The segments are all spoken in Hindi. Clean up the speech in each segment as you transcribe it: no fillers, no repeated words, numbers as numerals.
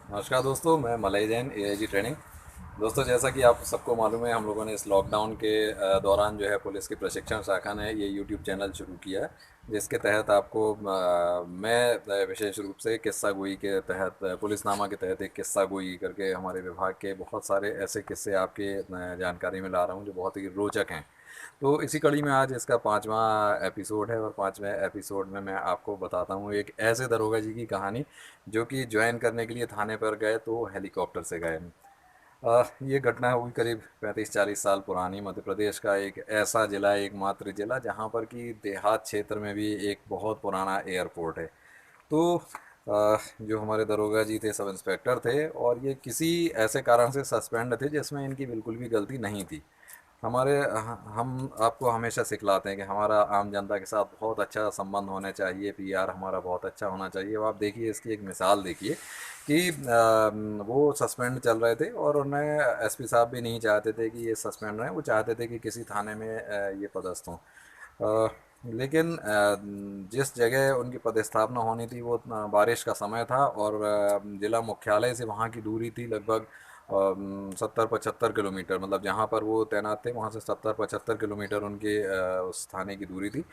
नमस्कार दोस्तों, मैं मलय जैन एआईजी ट्रेनिंग। दोस्तों, जैसा कि आप सबको मालूम है, हम लोगों ने इस लॉकडाउन के दौरान जो है पुलिस की प्रशिक्षण शाखा ने ये यूट्यूब चैनल शुरू किया है, जिसके तहत आपको मैं विशेष रूप से किस्सा गोई के तहत पुलिसनामा के तहत एक किस्सा गोई करके हमारे विभाग के बहुत सारे ऐसे किस्से आपके जानकारी में ला रहा हूँ जो बहुत ही रोचक हैं। तो इसी कड़ी में आज इसका 5वां एपिसोड है और 5वें एपिसोड में मैं आपको बताता हूँ एक ऐसे दरोगा जी की कहानी जो कि ज्वाइन करने के लिए थाने पर गए तो हेलीकॉप्टर से गए। ये घटना हुई करीब 35-40 साल पुरानी। मध्य प्रदेश का एक ऐसा ज़िला, एकमात्र ज़िला जहाँ पर कि देहात क्षेत्र में भी एक बहुत पुराना एयरपोर्ट है। तो जो हमारे दरोगा जी थे, सब इंस्पेक्टर थे, और ये किसी ऐसे कारण से सस्पेंड थे जिसमें इनकी बिल्कुल भी गलती नहीं थी। हम आपको हमेशा सिखलाते हैं कि हमारा आम जनता के साथ बहुत अच्छा संबंध होना चाहिए, पीआर हमारा बहुत अच्छा होना चाहिए। अब आप देखिए, इसकी एक मिसाल देखिए कि वो सस्पेंड चल रहे थे और उन्हें एसपी साहब भी नहीं चाहते थे कि ये सस्पेंड रहें, वो चाहते थे कि किसी थाने में ये पदस्थ हों। अ, लेकिन जिस जगह उनकी पदस्थापना होनी थी वो बारिश का समय था और ज़िला मुख्यालय से वहाँ की दूरी थी लगभग 70-75 किलोमीटर। मतलब जहाँ पर वो तैनात थे वहाँ से 70-75 किलोमीटर उनके उस थाने की दूरी थी।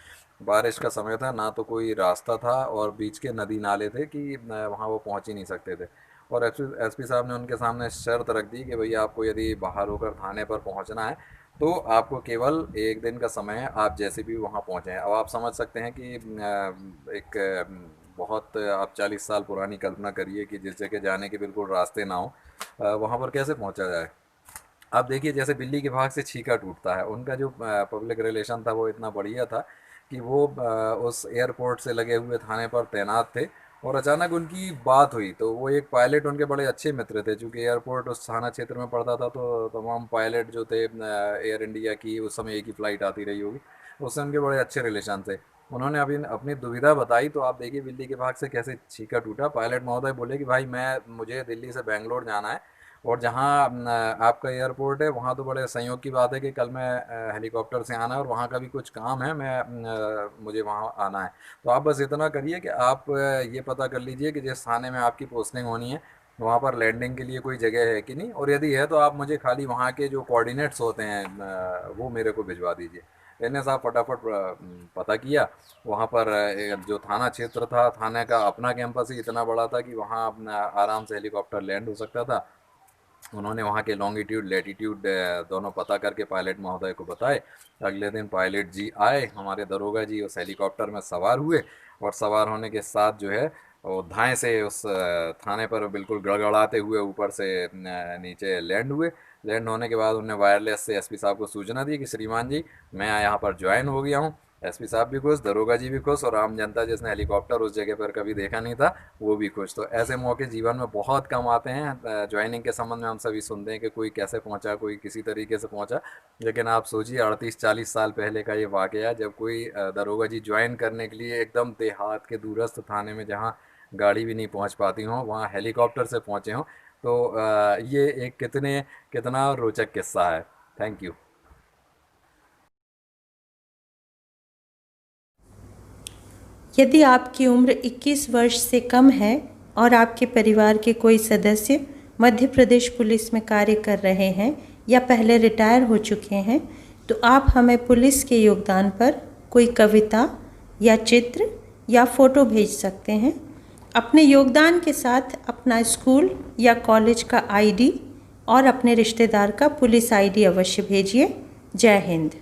बारिश का समय था, ना तो कोई रास्ता था और बीच के नदी नाले थे कि वहाँ वो पहुँच ही नहीं सकते थे। और एसपी साहब ने उनके सामने शर्त रख दी कि भैया, आपको यदि बाहर होकर थाने पर पहुँचना है तो आपको केवल एक दिन का समय है, आप जैसे भी वहाँ पहुँचें। अब आप समझ सकते हैं कि एक बहुत आप 40 साल पुरानी कल्पना करिए कि जिस जगह जाने के बिल्कुल रास्ते ना हो, वहाँ पर कैसे पहुँचा जाए। आप देखिए, जैसे बिल्ली के भाग से छीका टूटता है। उनका जो पब्लिक रिलेशन था वो इतना बढ़िया था कि वो उस एयरपोर्ट से लगे हुए थाने पर तैनात थे और अचानक उनकी बात हुई। तो वो एक पायलट उनके बड़े अच्छे मित्र थे, चूँकि एयरपोर्ट उस थाना क्षेत्र में पड़ता था तो तमाम पायलट जो थे एयर इंडिया की, उस समय एक ही फ़्लाइट आती रही होगी, उससे उनके बड़े अच्छे रिलेशन थे। उन्होंने अभी अपनी दुविधा बताई तो आप देखिए बिल्ली के भाग से कैसे छीका टूटा। पायलट महोदय बोले कि भाई, मुझे दिल्ली से बेंगलोर जाना है और जहाँ आपका एयरपोर्ट है वहाँ तो बड़े संयोग की बात है कि कल मैं हेलीकॉप्टर से आना है और वहाँ का भी कुछ काम है, मुझे वहाँ आना है। तो आप बस इतना करिए कि आप ये पता कर लीजिए कि जिस थाने में आपकी पोस्टिंग होनी है वहाँ पर लैंडिंग के लिए कोई जगह है कि नहीं, और यदि है तो आप मुझे खाली वहाँ के जो कोऑर्डिनेट्स होते हैं वो मेरे को भिजवा दीजिए। एन साहब फटाफट पता किया। वहाँ पर जो थाना क्षेत्र था, थाने का अपना कैंपस ही इतना बड़ा था कि वहाँ अपना आराम से हेलीकॉप्टर लैंड हो सकता था। उन्होंने वहाँ के लॉन्गिट्यूड लैटिट्यूड दोनों पता करके पायलट महोदय को बताए। अगले दिन पायलट जी आए, हमारे दरोगा जी उस हेलीकॉप्टर में सवार हुए और सवार होने के साथ जो है वो धाएँ से उस थाने पर बिल्कुल गड़गड़ाते हुए ऊपर से नीचे लैंड हुए। लैंड होने के बाद उन्होंने वायरलेस से एसपी साहब को सूचना दी कि श्रीमान जी, मैं यहाँ पर ज्वाइन हो गया हूँ। एसपी साहब भी खुश, दरोगा जी भी खुश, और आम जनता जिसने हेलीकॉप्टर उस जगह पर कभी देखा नहीं था वो भी खुश। तो ऐसे मौके जीवन में बहुत कम आते हैं। ज्वाइनिंग के संबंध में हम सभी सुनते हैं कि कोई कैसे पहुंचा, कोई किसी तरीके से पहुंचा, लेकिन आप सोचिए 38-40 साल पहले का ये वाकया है जब कोई दरोगा जी ज्वाइन करने के लिए एकदम देहात के दूरस्थ थाने में, जहाँ गाड़ी भी नहीं पहुंच पाती हों, वहाँ हेलीकॉप्टर से पहुंचे हों। तो ये एक कितना रोचक किस्सा है। Thank you. यदि आपकी उम्र 21 वर्ष से कम है और आपके परिवार के कोई सदस्य मध्य प्रदेश पुलिस में कार्य कर रहे हैं या पहले रिटायर हो चुके हैं, तो आप हमें पुलिस के योगदान पर कोई कविता या चित्र या फ़ोटो भेज सकते हैं। अपने योगदान के साथ अपना स्कूल या कॉलेज का आईडी और अपने रिश्तेदार का पुलिस आईडी अवश्य भेजिए। जय हिंद।